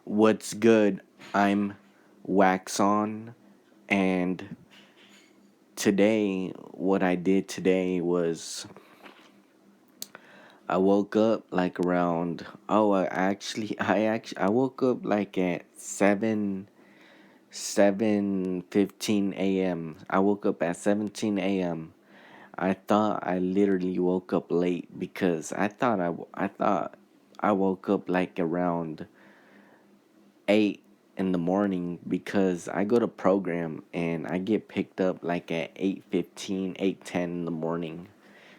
What's good? I'm Wax On, and today, what I did today was I woke up like around. Oh, I woke up like at 7:15 a.m. I woke up at 17 a.m. I thought I literally woke up late because I thought I woke up like around 8 in the morning because I go to program and I get picked up like at 8:15, 8:10 in the morning.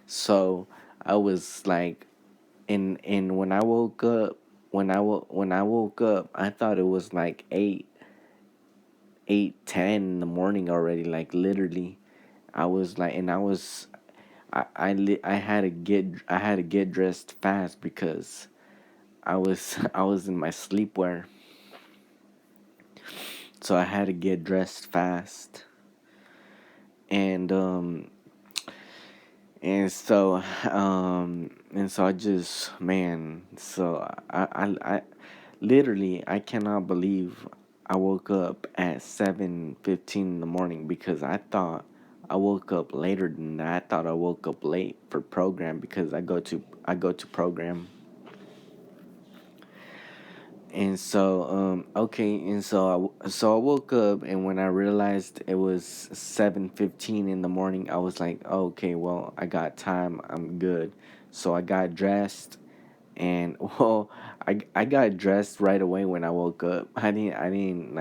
So I was like, and when I woke up, I thought it was like 8:10 in the morning already. Like literally, I was like, and I had to get dressed fast because I was in my sleepwear, so I had to get dressed fast. And and so and so I just man so I literally I cannot believe I woke up at 7:15 in the morning because I thought I woke up later than that. I thought I woke up late for program because I go to program. And so, okay, and so I woke up, and when I realized it was 7:15 in the morning, I was like, okay, well, I got time, I'm good. So I got dressed, and well, I got dressed right away when I woke up. I didn't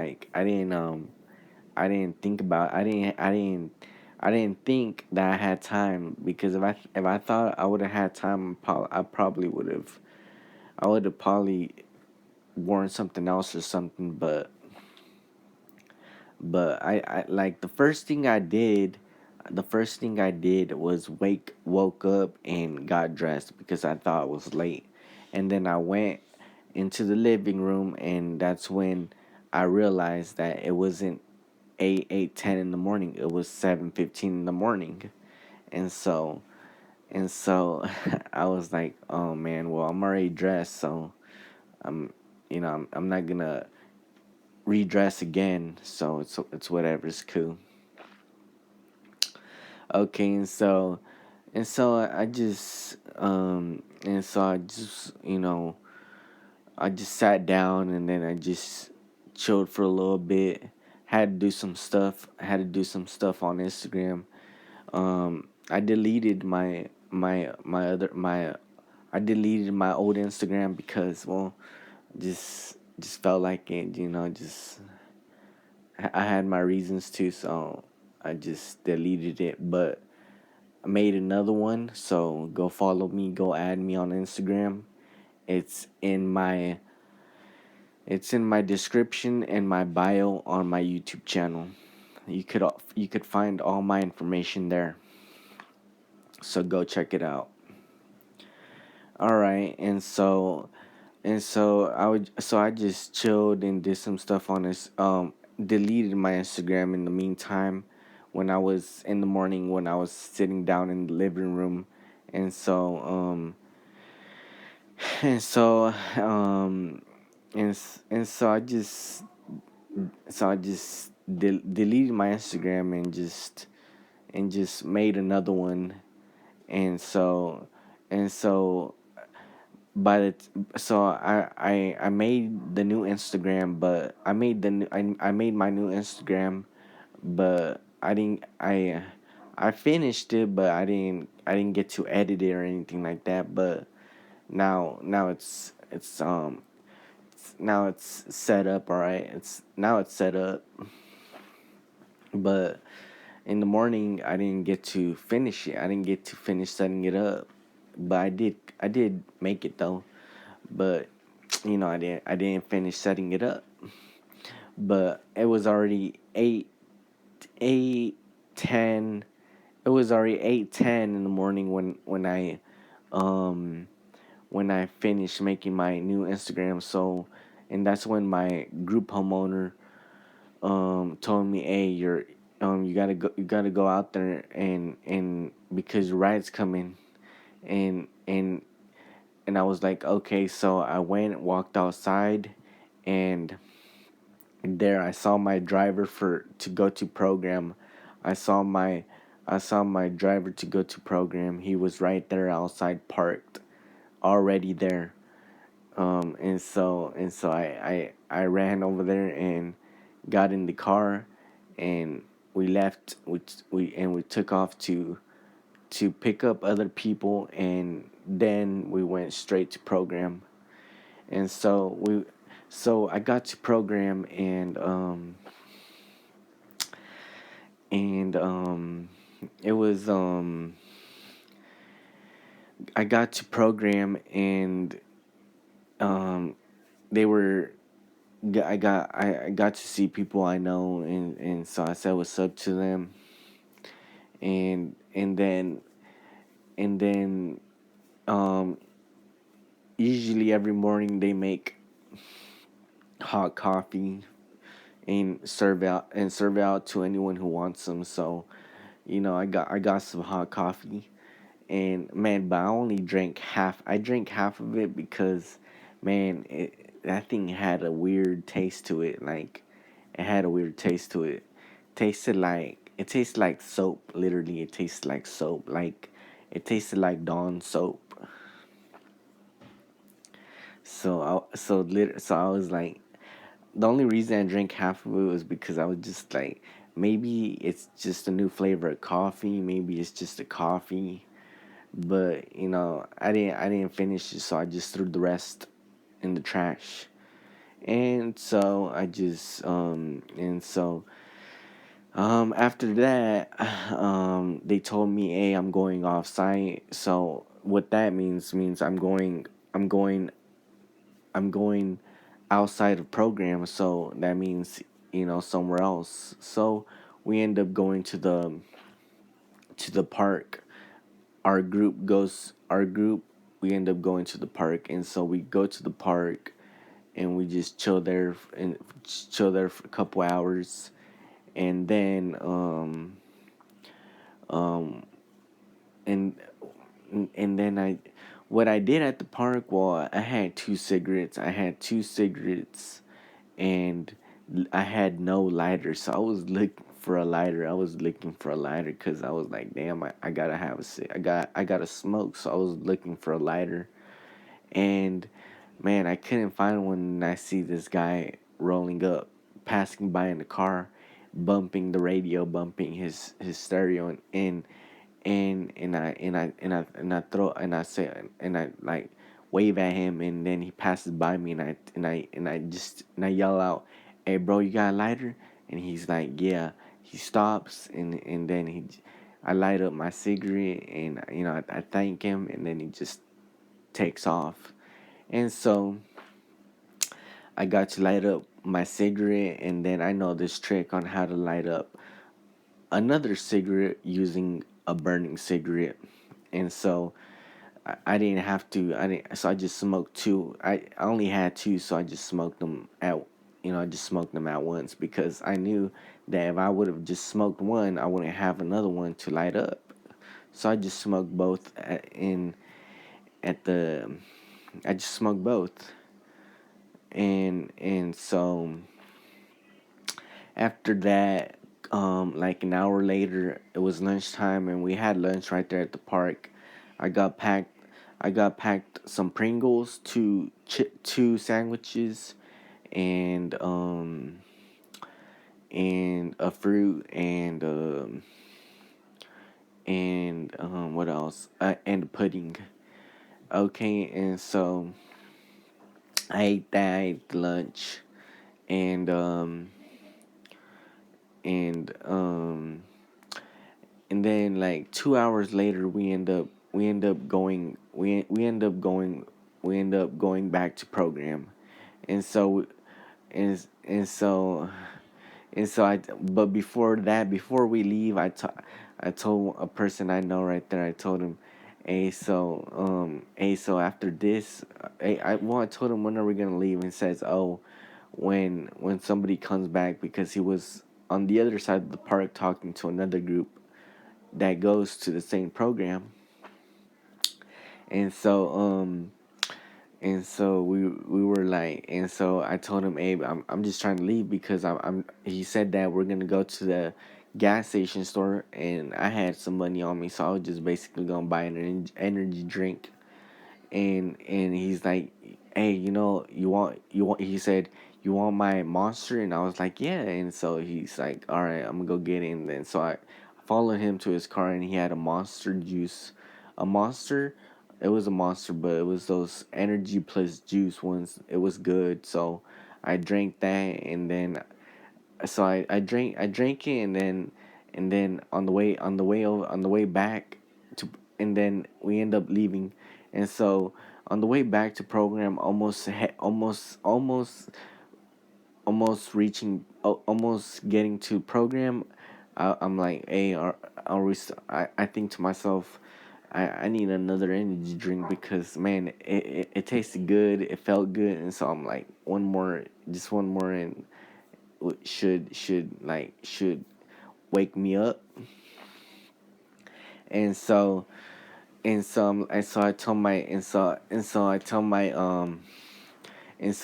think about, I didn't think that I had time because if I thought I would have had time, I would have probably worn something else or something, but I like the first thing I did was woke up and got dressed because I thought it was late. And then I went into the living room, and that's when I realized that it wasn't 8:10 in the morning, it was 7:15 in the morning. And so I was like, oh man, well, I'm already dressed, so I'm I'm not gonna redress again, so it's whatever, it's cool. Okay, and so I just and so I just I just sat down, and then I just chilled for a little bit. Had to do some stuff on Instagram. I deleted I deleted my old Instagram because, well, just felt like it, just I had my reasons too, so I just deleted it. But I made another one, so go follow me, go add me on Instagram. It's in my it's in my description and my bio on my YouTube channel. You could find all my information there. So go check it out. All right, so I just chilled and did some stuff on this. Deleted my Instagram in the meantime when I was in the morning when I was sitting down in the living room, and so and so and so I just deleted my Instagram and just made another one, and so But it's so I made the new Instagram, but I made my new Instagram, but I finished it, but I didn't get to edit it or anything like that. But now now it's set up. All right, it's set up. But in the morning, I didn't get to finish it. I didn't get to finish setting it up, but I did make it though. But I didn't finish setting it up. But it was already 8:10. It was already 8:10 in the morning um when I finished making my new Instagram. So, and that's when my group homeowner told me, hey, you gotta go out there and because your ride's coming. And and I was like, okay. So I went, walked outside, and there I saw my driver for to go to program. I saw my I saw my driver to go to program. He was right there outside parked, already there. And so I ran over there and got in the car, and we left. We took off to pick up other people, and then we went straight to program. And so I got to program, and it was I got to program, and um they were I got to see people I know, and so I said what's up to them, and then um usually every morning they make hot coffee and serve out to anyone who wants some. So I got some hot coffee, and man, but I only drank half. I drank half of it because, man, that thing had a weird taste to it. Like, it had a weird taste to it. It tasted like soap. Literally, it tasted like soap. Like, it tasted like Dawn soap. So I was like, the only reason I drank half of it was because I was just like, maybe it's just a new flavor of coffee. Maybe it's just a coffee. But I didn't finish it, so I just threw the rest in the trash. And so I just and so after that, they told me, hey, I'm going off site. So what that means I'm going outside of program. So that means somewhere else. So we end up going to the park. Our group, we end up going to the park, and so we go to the park, and we just chill there for a couple hours. And then um and and then I what I did at the park, well, I had two cigarettes, and I had no lighter, so I was looking for a lighter because I was like, damn, I gotta have a I gotta smoke. So I was looking for a lighter, and man, I couldn't find one. And I see this guy rolling up, passing by in the car, bumping the radio, bumping his stereo, and I throw and I say and I like wave at him, and then he passes by me, and I yell out, "Hey, bro, you got a lighter?" And he's like, "Yeah." He stops, and then I light up my cigarette, and I thank him, and then he just takes off. And so I got to light up my cigarette, and then I know this trick on how to light up another cigarette using a burning cigarette. And so I didn't have to. I didn't. So I just smoked two. I only had two, so I just smoked them at. I just smoked them at once because I knew that if I would have just smoked one, I wouldn't have another one to light up. So I just smoked both at the. I just smoked both, and so after that, like an hour later, it was lunchtime, and we had lunch right there at the park. I got packed. I got packed some Pringles, two sandwiches, and and a fruit, and what else? And pudding. Okay, and so I ate that. I ate lunch, and and um and then like 2 hours later we end up going back to program. And so and so and so I but before that, before we leave, I told a person I know right there. I told him, hey, so after this, I told him, when are we gonna leave? And he says, oh, when somebody comes back, because he was on the other side of the park talking to another group that goes to the same program. And so And so we were like, and so I told him, Abe, I'm just trying to leave because I'm. He said that we're gonna go to the gas station store, and I had some money on me, so I was just basically gonna buy an energy drink. And he's like, hey, you want, he said, you want my monster? And I was like, yeah. And so he's like, all right, I'm gonna go get it. And then so I followed him to his car, and he had a monster juice, a monster. It was a monster, but it was those energy plus juice ones. It was good. So I drank that, and then so I drank it, and then on the way back to, and then we end up leaving. And so on the way back to program, almost reaching, almost getting to program, I'm like, hey, I think to myself, I need another energy drink because, man, it tasted good, it felt good. And so I'm like, one more, just one more, and should wake me up. And so I told my and so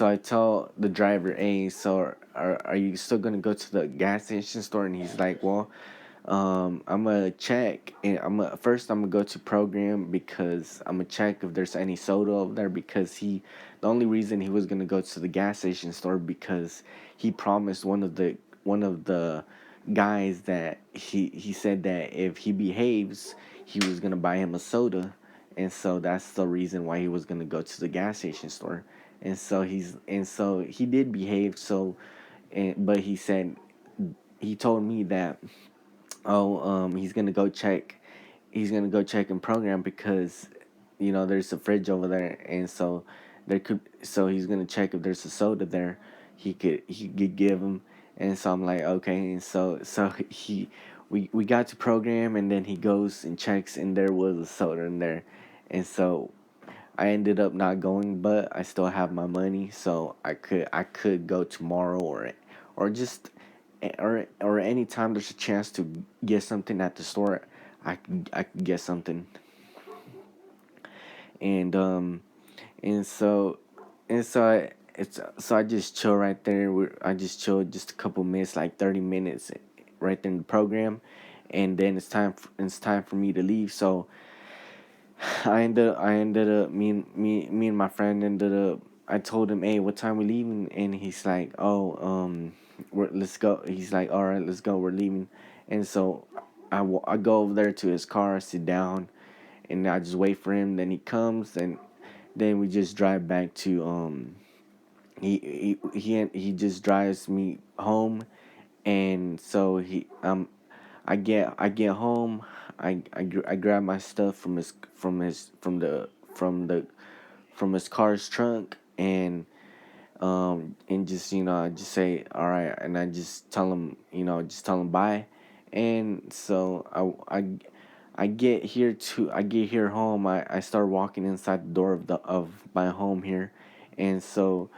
I tell the driver, hey, so are you still gonna go to the gas station store? And he's like, well, I'm gonna check, and I'm gonna go to program because I'm gonna check if there's any soda over there, because the only reason he was gonna go to the gas station store because he promised one of the guys that he said that if he behaves, he was gonna buy him a soda. And so that's the reason why he was gonna go to the gas station store. And so he did behave. So, but he told me that, oh, he's gonna go check and program because there's a fridge over there. And so he's gonna check if there's a soda there, he could give him. And so I'm like, okay. And so we got to program, and then he goes and checks, and there was a soda in there. And so I ended up not going, but I still have my money, so I could go tomorrow, or just or anytime there's a chance to get something at the store. I could get something. And um and so and so I, it's so I just chill right there. I just chill just a couple minutes, like 30 minutes, right there in the program, and then it's time for me to leave. So me and my friend ended up. I told him, "Hey, what time we leaving?" And he's like, "Oh, let's go." He's like, "All right, let's go. We're leaving." And so I go over there to his car, sit down, and I just wait for him. Then he comes, and then we just drive back to he just drives me home. And so I get home. I grab my stuff from his car's trunk, and just I just say all right, and I just tell him bye. And so I get here home. I start walking inside the door of my home here. And so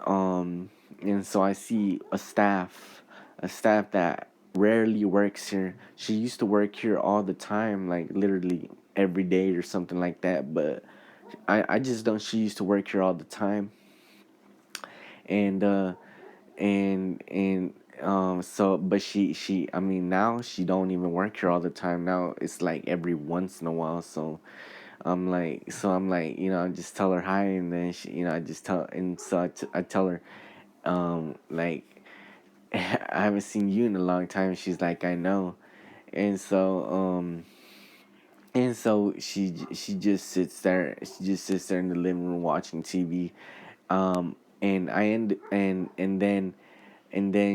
um and so I see a staff that rarely works here. She used to work here all the time, like literally every day or something like that. But I just don't. She used to work here all the time, and but I mean, now she don't even work here all the time. Now it's like every once in a while. So I'm like, I just tell her hi, and then I just tell, and so I tell her, like, I haven't seen you in a long time. She's like, I know. And so um and so she just sits there. She just sits there in the living room watching TV. And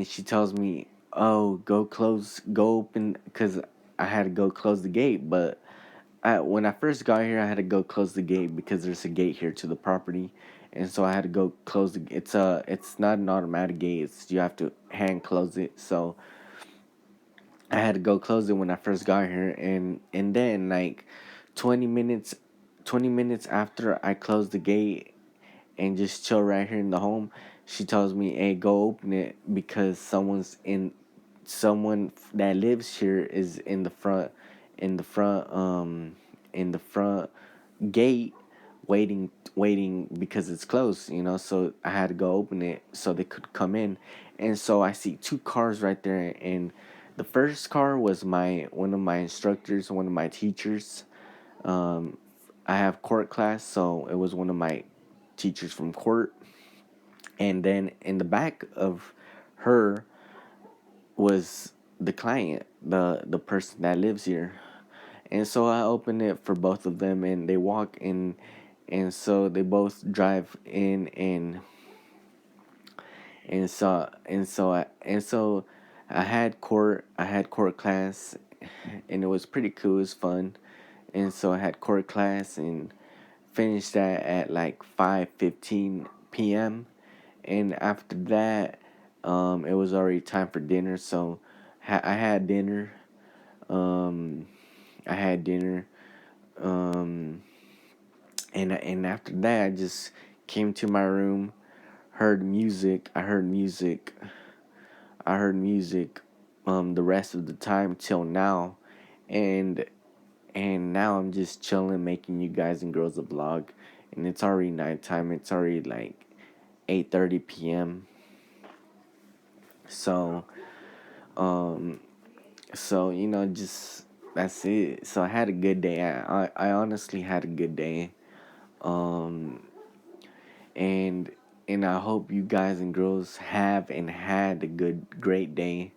she tells me, "Oh, go open," because I had to go close the gate. But when I first got here, I had to go close the gate because there's a gate here to the property. And so I had to go close the. It's not an automatic gate. You have to hand close it. So I had to go close it when I first got here, and then, like, 20 minutes 20 minutes after I closed the gate and just chill right here in the home, she tells me, "Hey, go open it because someone that lives here is in the front in the front gate, waiting because it's closed, so I had to go open it so they could come in. And so I see two cars right there, and the first car was my one of my instructors, one of my teachers. um, I have court class, so it was one of my teachers from court. And then in the back of her was the client, the person that lives here. And so I opened it for both of them, and they walk in, and so they both drive in, and so I had court class, and it was pretty cool. It was fun. And so I had court class and finished that at like 5:15 p.m. And after that, it was already time for dinner. So I had dinner. Um, I had dinner. Um, and after that, I just came to my room, heard music. I heard music. The rest of the time till now, and now I'm just chilling, making you guys and girls a vlog, and it's already nighttime. It's already like 8:30 p.m. So, um, just that's it. So I had a good day. I honestly had a good day. Um, and I hope you guys and girls have and had a great day.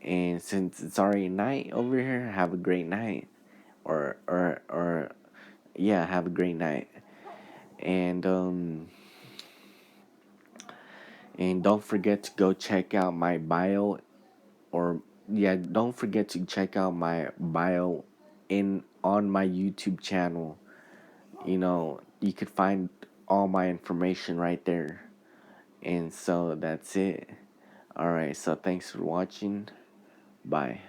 And since it's already night over here, have a great night. Or yeah, have a great night. And don't forget to go check out my bio, or yeah, don't forget to check out my bio in on my YouTube channel. You could find all my information right there. And so that's it. All right, so thanks for watching. Bye.